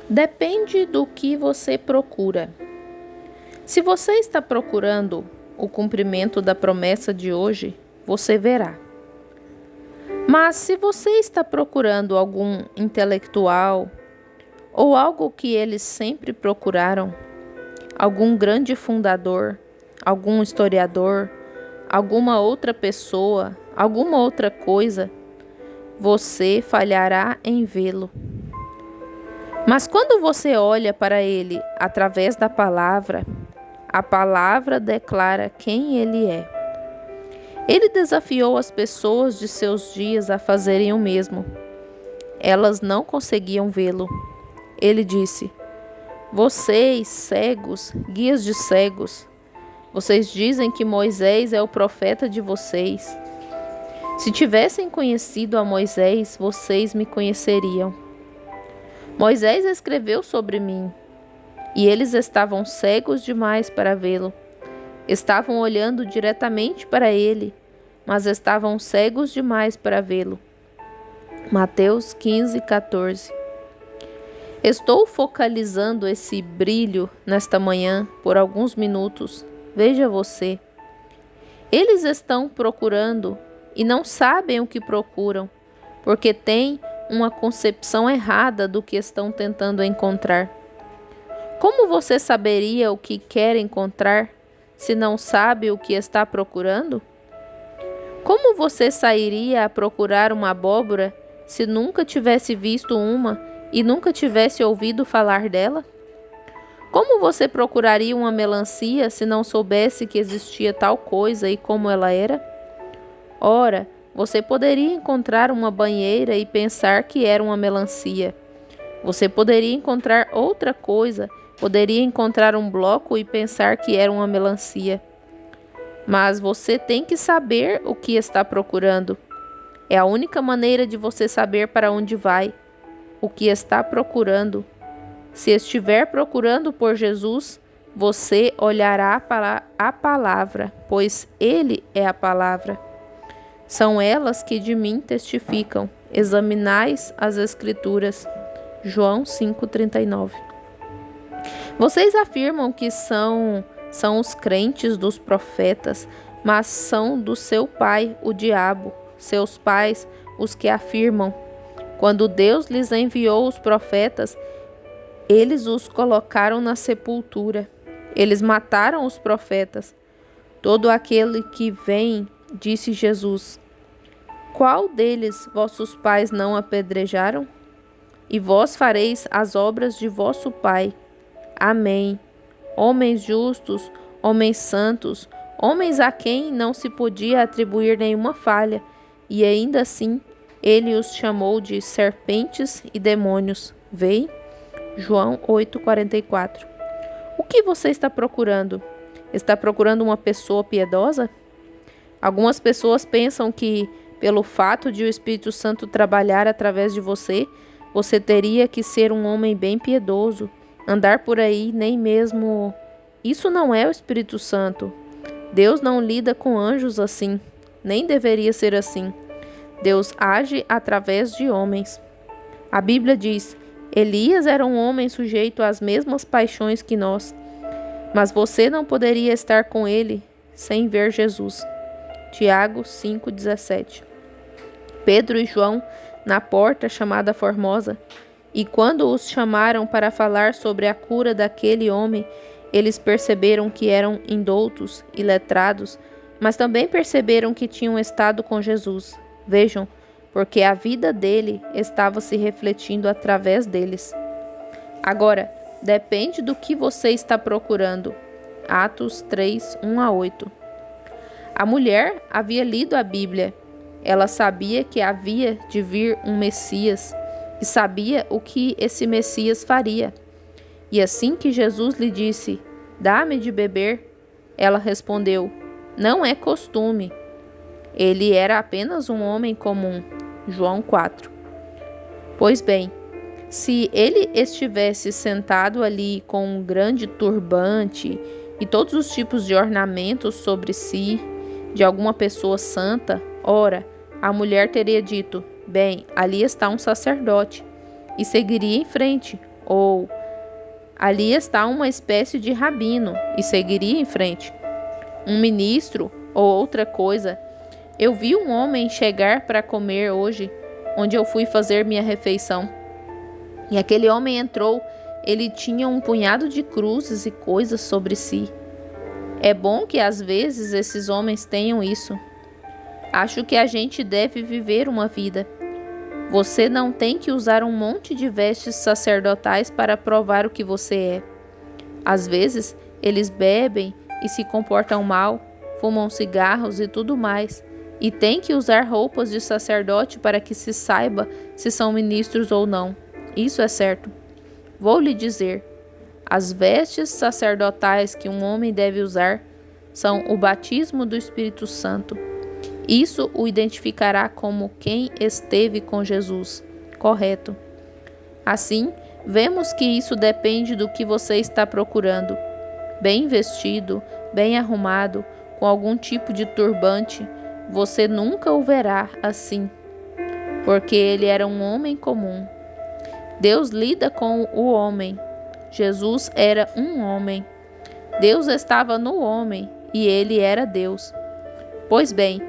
Depende do que você procura. Se você está procurando o cumprimento da promessa de hoje, você verá. Mas se você está procurando algum intelectual ou algo que eles sempre procuraram, algum grande fundador, algum historiador, alguma outra pessoa, alguma outra coisa, você falhará em vê-lo. Mas quando você olha para ele através da palavra, a palavra declara quem ele é. Ele desafiou as pessoas de seus dias a fazerem o mesmo. Elas não conseguiam vê-lo. Ele disse: "Vocês, cegos, guias de cegos, vocês dizem que Moisés é o profeta de vocês. Se tivessem conhecido a Moisés, vocês me conheceriam. Moisés escreveu sobre mim, e eles estavam cegos demais para vê-lo. Estavam olhando diretamente para ele, mas estavam cegos demais para vê-lo." Mateus 15:14. Estou focalizando esse brilho nesta manhã por alguns minutos. Veja você. Eles estão procurando e não sabem o que procuram, porque têm uma concepção errada do que estão tentando encontrar. Como você saberia o que quer encontrar se não sabe o que está procurando? Como você sairia a procurar uma abóbora se nunca tivesse visto uma e nunca tivesse ouvido falar dela? Como você procuraria uma melancia se não soubesse que existia tal coisa e como ela era? Ora, você poderia encontrar uma banheira e pensar que era uma melancia. Você poderia encontrar outra coisa, poderia encontrar um bloco e pensar que era uma melancia. Mas você tem que saber o que está procurando. É a única maneira de você saber para onde vai, o que está procurando. Se estiver procurando por Jesus, você olhará para a palavra, pois Ele é a palavra. São elas que de mim testificam. Examinais as Escrituras. João 5:39. Vocês afirmam que são os crentes dos profetas, mas são do seu pai, o diabo, seus pais, os que afirmam. Quando Deus lhes enviou os profetas, eles os colocaram na sepultura. Eles mataram os profetas. Todo aquele que vem, disse Jesus, qual deles vossos pais não apedrejaram? E vós fareis as obras de vosso pai. Amém. Homens justos, homens santos, homens a quem não se podia atribuir nenhuma falha, e ainda assim ele os chamou de serpentes e demônios. Vê? João 8:44. O que você está procurando? Está procurando uma pessoa piedosa? Algumas pessoas pensam que, pelo fato de o Espírito Santo trabalhar através de você, você teria que ser um homem bem piedoso, andar por aí nem mesmo... Isso não é o Espírito Santo. Deus não lida com anjos assim, nem deveria ser assim. Deus age através de homens. A Bíblia diz: Elias era um homem sujeito às mesmas paixões que nós, mas você não poderia estar com ele sem ver Jesus. Tiago 5:17. Pedro e João na porta chamada Formosa, e quando os chamaram para falar sobre a cura daquele homem, eles perceberam que eram indoutos e letrados, mas também perceberam que tinham estado com Jesus. Vejam, porque a vida dele estava se refletindo através deles. Agora, depende do que você está procurando. Atos 3:1-8. A mulher havia lido a Bíblia. Ela sabia que havia de vir um Messias e sabia o que esse Messias faria. E assim que Jesus lhe disse: "Dá-me de beber", ela respondeu: "Não é costume." Ele era apenas um homem comum. João 4. Pois bem, se ele estivesse sentado ali com um grande turbante e todos os tipos de ornamentos sobre si, de alguma pessoa santa, ora, a mulher teria dito: "Bem, ali está um sacerdote", e seguiria em frente, Ou ali está uma espécie de rabino e seguiria em frente. Um ministro ou outra coisa. Eu vi um homem chegar para comer hoje, onde eu fui fazer minha refeição. E aquele homem entrou, ele tinha um punhado de cruzes e coisas sobre si. É bom que às vezes esses homens tenham isso. Acho que a gente deve viver uma vida. Você não tem que usar um monte de vestes sacerdotais para provar o que você é. Às vezes, eles bebem e se comportam mal, fumam cigarros e tudo mais, e tem que usar roupas de sacerdote para que se saiba se são ministros ou não. Isso é certo. Vou lhe dizer, as vestes sacerdotais que um homem deve usar são o batismo do Espírito Santo. Isso o identificará como quem esteve com Jesus. Correto. Assim, vemos que isso depende do que você está procurando. Bem vestido, bem arrumado, com algum tipo de turbante, você nunca o verá assim, porque ele era um homem comum. Deus lida com o homem. Jesus era um homem. Deus estava no homem e ele era Deus. Pois bem,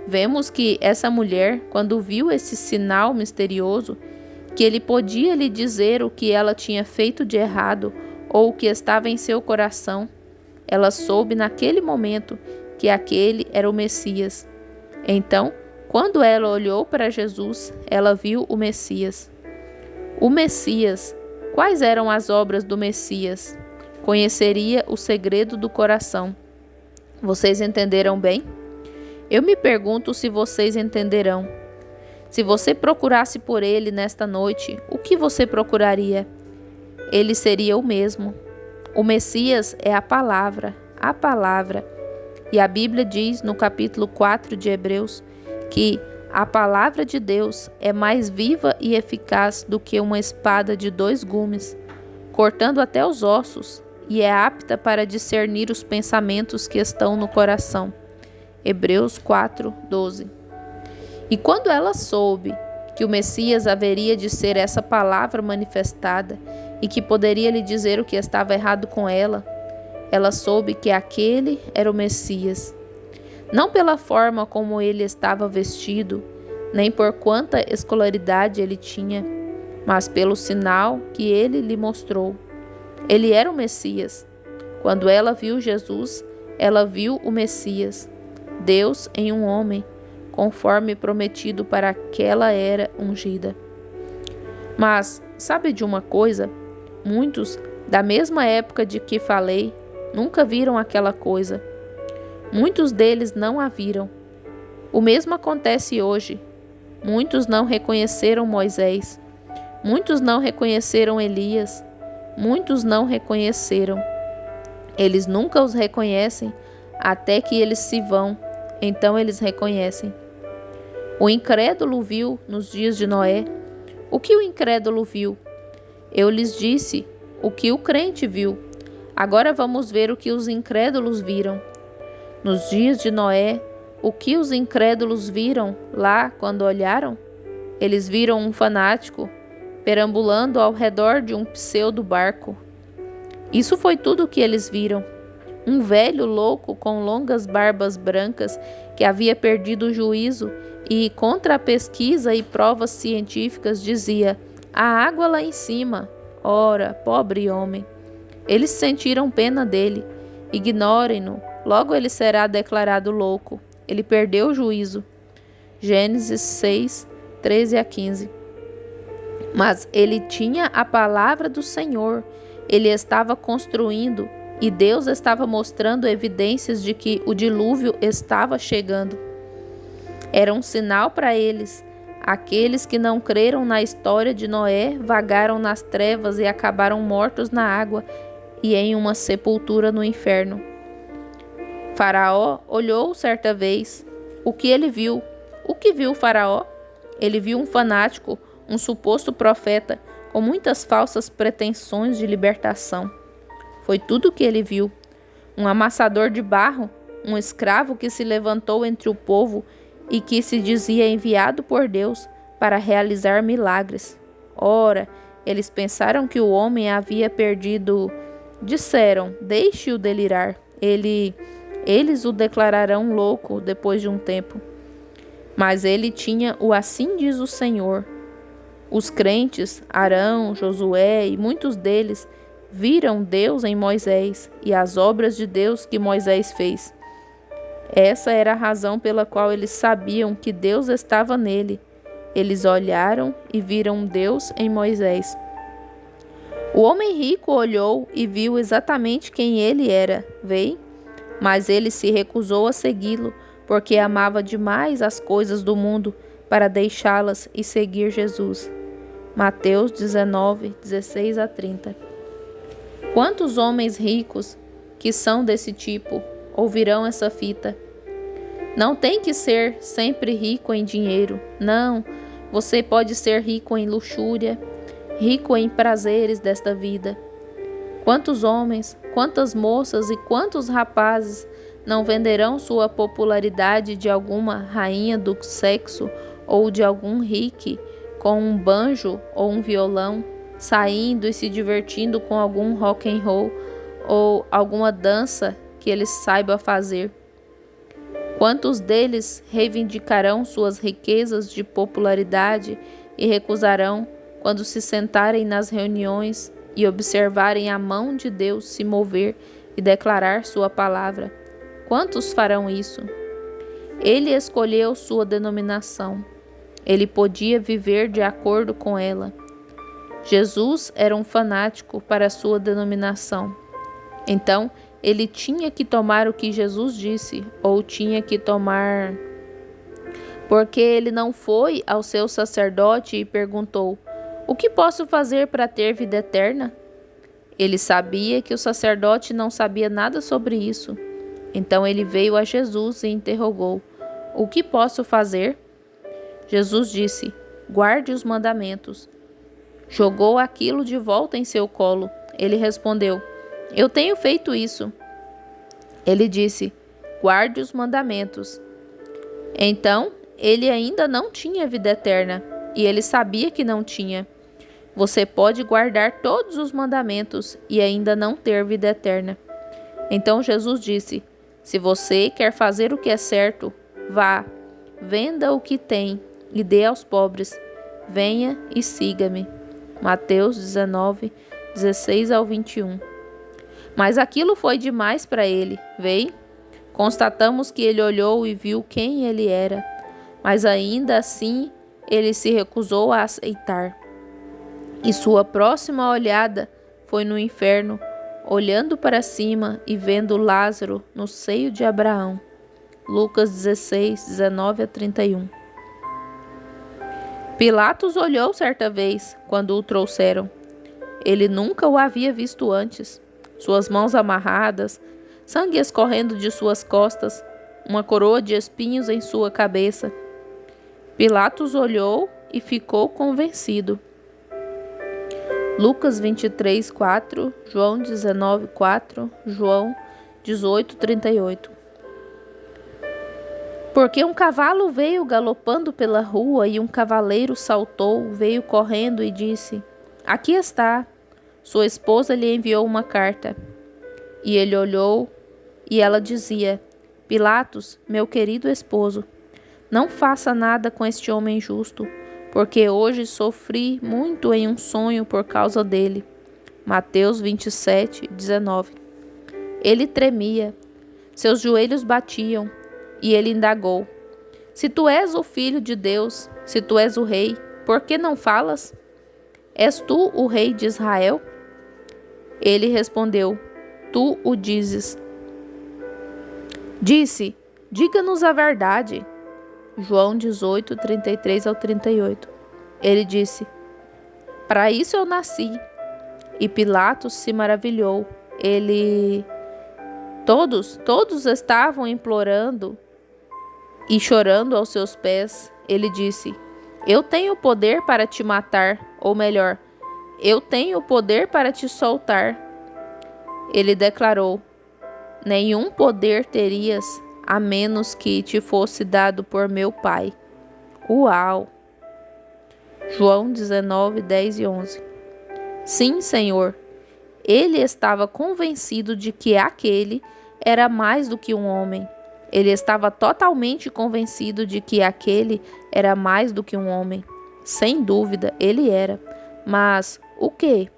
vemos que essa mulher, quando viu esse sinal misterioso, que ele podia lhe dizer o que ela tinha feito de errado ou o que estava em seu coração, ela soube naquele momento que aquele era o Messias. Então, quando ela olhou para Jesus, ela viu o Messias. O Messias. Quais eram as obras do Messias? Conheceria o segredo do coração. Vocês entenderam bem? Eu me pergunto se vocês entenderão. Se você procurasse por ele nesta noite, o que você procuraria? Ele seria o mesmo. O Messias é a palavra. E a Bíblia diz no capítulo 4 de Hebreus que a palavra de Deus é mais viva e eficaz do que uma espada de 2 gumes, cortando até os ossos, e é apta para discernir os pensamentos que estão no coração. Hebreus 4:12. E quando ela soube que o Messias haveria de ser essa palavra manifestada e que poderia lhe dizer o que estava errado com ela, ela soube que aquele era o Messias. Não pela forma como ele estava vestido, nem por quanta escolaridade ele tinha, mas pelo sinal que ele lhe mostrou. Ele era o Messias. Quando ela viu Jesus, ela viu o Messias, Deus em um homem, conforme prometido para aquela era ungida. Mas, sabe de uma coisa? Muitos, da mesma época de que falei, nunca viram aquela coisa. Muitos deles não a viram. O mesmo acontece hoje. Muitos não reconheceram Moisés. Muitos não reconheceram Elias. Muitos não reconheceram. Eles nunca os reconhecem até que eles se vão. Então eles reconhecem. O incrédulo viu nos dias de Noé. O que o incrédulo viu? Eu lhes disse o que o crente viu. Agora vamos ver o que os incrédulos viram. Nos dias de Noé, o que os incrédulos viram lá quando olharam? Eles viram um fanático perambulando ao redor de um pseudo-barco. Isso foi tudo o que eles viram. Um velho louco com longas barbas brancas que havia perdido o juízo e, contra a pesquisa e provas científicas, dizia: "Há água lá em cima." Ora, pobre homem! Eles sentiram pena dele. Ignorem-no, logo ele será declarado louco. Ele perdeu o juízo. Gênesis 6, 13 a 15. Mas ele tinha a palavra do Senhor. Ele estava construindo e Deus estava mostrando evidências de que o dilúvio estava chegando. Era um sinal para eles. Aqueles que não creram na história de Noé vagaram nas trevas e acabaram mortos na água e em uma sepultura no inferno. Faraó olhou certa vez. O que ele viu? O que viu Faraó? Ele viu um fanático, um suposto profeta, com muitas falsas pretensões de libertação. Foi tudo o que ele viu. Um amassador de barro, um escravo que se levantou entre o povo e que se dizia enviado por Deus para realizar milagres. Ora, Eles pensaram que o homem havia perdido. Disseram: deixe-o delirar. Eles o declararão louco depois de um tempo. Mas ele tinha o assim diz o Senhor. Os crentes, Arão, Josué e muitos deles, viram Deus em Moisés e as obras de Deus que Moisés fez. Essa era a razão pela qual eles sabiam que Deus estava nele. Eles olharam e viram Deus em Moisés. O homem rico olhou e viu exatamente quem ele era, veio, mas ele se recusou a segui-lo, porque amava demais as coisas do mundo para deixá-las e seguir Jesus. Mateus 19, 16 a 30. Quantos homens ricos que são desse tipo ouvirão essa fita? Não tem que ser sempre rico em dinheiro. Não, você pode ser rico em luxúria, rico em prazeres desta vida. Quantos homens, quantas moças e quantos rapazes não venderão sua popularidade de alguma rainha do sexo ou de algum rique com um banjo ou um violão, saindo e se divertindo com algum rock and roll ou alguma dança que eles saibam fazer? Quantos deles reivindicarão suas riquezas de popularidade e recusarão quando se sentarem nas reuniões e observarem a mão de Deus se mover e declarar sua palavra? Quantos farão isso? Ele escolheu sua denominação. Ele podia viver de acordo com ela. Jesus era um fanático para sua denominação. Então, ele tinha que tomar o que Jesus disse, ou tinha que tomar... Porque ele não foi ao seu sacerdote e perguntou: o que posso fazer para ter vida eterna? Ele sabia que o sacerdote não sabia nada sobre isso. Então ele veio a Jesus e interrogou: o que posso fazer? Jesus disse: guarde os mandamentos. Jogou aquilo de volta em seu colo. Ele respondeu: eu tenho feito isso. Ele disse: guarde os mandamentos. Então, ele ainda não tinha vida eterna, e ele sabia que não tinha. Você pode guardar todos os mandamentos e ainda não ter vida eterna. Então Jesus disse: se você quer fazer o que é certo, vá, venda o que tem e dê aos pobres. Venha e siga-me. Mateus 19, 16 ao 21. Mas aquilo foi demais para ele, veio? Constatamos que ele olhou e viu quem ele era, mas ainda assim ele se recusou a aceitar. E sua próxima olhada foi no inferno, olhando para cima e vendo Lázaro no seio de Abraão. Lucas 16, 19 a 31. Pilatos olhou certa vez, quando o trouxeram. Ele nunca o havia visto antes. Suas mãos amarradas, sangue escorrendo de suas costas, uma coroa de espinhos em sua cabeça. Pilatos olhou e ficou convencido. Lucas 23, 4, João 19, 4, João 18, 38. Porque um cavalo veio galopando pela rua e um cavaleiro saltou, veio correndo e disse: aqui está. Sua esposa lhe enviou uma carta. E ele olhou e ela dizia: Pilatos, meu querido esposo, não faça nada com este homem justo, porque hoje sofri muito em um sonho por causa dele. Mateus 27, 19. Ele tremia, seus joelhos batiam, e ele indagou: se tu és o filho de Deus, se tu és o rei, por que não falas? És tu o rei de Israel? Ele respondeu: tu o dizes. Disse: diga-nos a verdade. João 18, 33 ao 38. Ele disse: para isso eu nasci. E Pilatos se maravilhou. Todos estavam implorando e chorando aos seus pés. Ele disse: eu tenho poder para te matar, ou melhor, eu tenho poder para te soltar. Ele declarou: nenhum poder terias, a menos que te fosse dado por meu Pai. Uau! João 19, 10 e 11. Sim, Senhor. Ele estava convencido de que aquele era mais do que um homem. Ele estava totalmente convencido de que aquele era mais do que um homem. Sem dúvida, ele era. Mas o quê?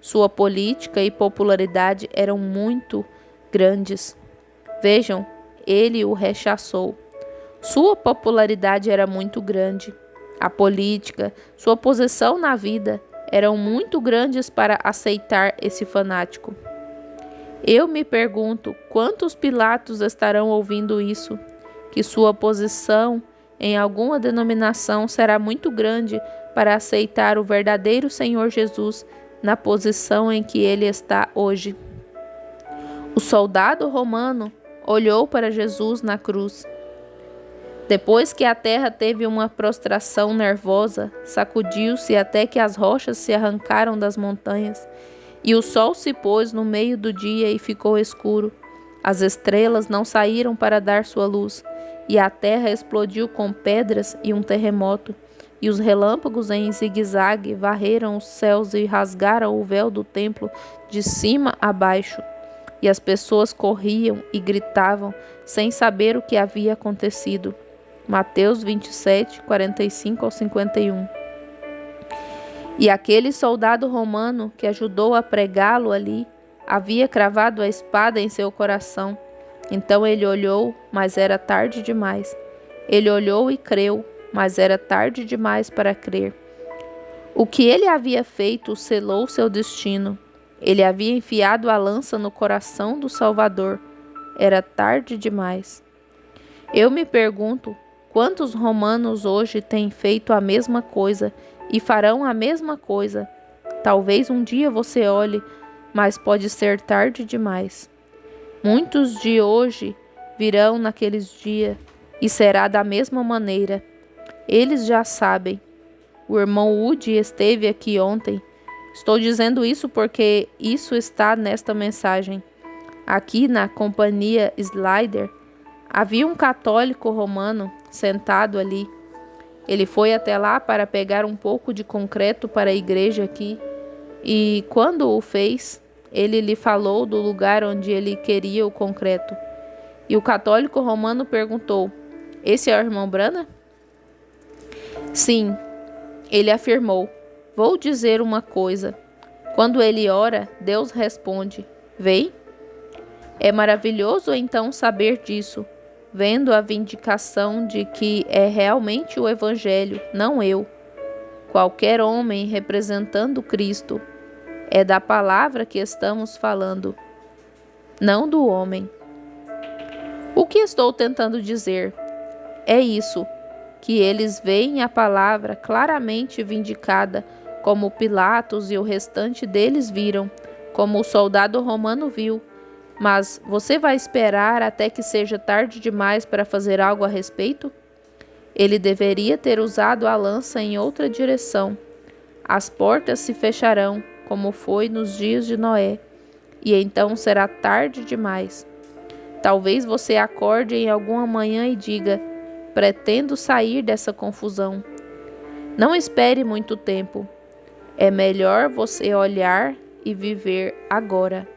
Sua política e popularidade eram muito grandes. Vejam, ele o rechaçou. Sua popularidade era muito grande. A política, sua posição na vida eram muito grandes para aceitar esse fanático. Eu me pergunto quantos Pilatos estarão ouvindo isso, que sua posição em alguma denominação será muito grande para aceitar o verdadeiro Senhor Jesus na posição em que ele está hoje. O soldado romano olhou para Jesus na cruz. Depois que a terra teve uma prostração nervosa, sacudiu-se até que as rochas se arrancaram das montanhas, e o sol se pôs no meio do dia e ficou escuro. As estrelas não saíram para dar sua luz, e a terra explodiu com pedras e um terremoto, e os relâmpagos em zigue-zague varreram os céus e rasgaram o véu do templo de cima a baixo. E as pessoas corriam e gritavam, sem saber o que havia acontecido. Mateus 27, 45-51. E aquele soldado romano que ajudou a pregá-lo ali, havia cravado a espada em seu coração. Então ele olhou, mas era tarde demais. Ele olhou e creu, mas era tarde demais para crer. O que ele havia feito selou seu destino. Ele havia enfiado a lança no coração do Salvador. Era tarde demais. Eu me pergunto, quantos romanos hoje têm feito a mesma coisa e farão a mesma coisa? Talvez um dia você olhe, mas pode ser tarde demais. Muitos de hoje virão naqueles dias e será da mesma maneira. Eles já sabem. O irmão Woody esteve aqui ontem. Estou dizendo isso porque isso está nesta mensagem. Aqui na companhia Slider, havia um católico romano sentado ali. Ele foi até lá para pegar um pouco de concreto para a igreja aqui. E quando o fez, ele lhe falou do lugar onde ele queria o concreto. E o católico romano perguntou: "Esse é o irmão Branham?" Sim, ele afirmou. Vou dizer uma coisa. Quando ele ora, Deus responde: "Vem?" É maravilhoso então saber disso, vendo a vindicação de que é realmente o Evangelho, não eu. Qualquer homem representando Cristo. É da palavra que estamos falando, não do homem. O que estou tentando dizer? É isso, que eles veem a palavra claramente vindicada, como Pilatos e o restante deles viram, como o soldado romano viu. Mas você vai esperar até que seja tarde demais para fazer algo a respeito? Ele deveria ter usado a lança em outra direção. As portas se fecharão, como foi nos dias de Noé, e então será tarde demais. Talvez você acorde em alguma manhã e diga: pretendo sair dessa confusão. Não espere muito tempo. É melhor você olhar e viver agora.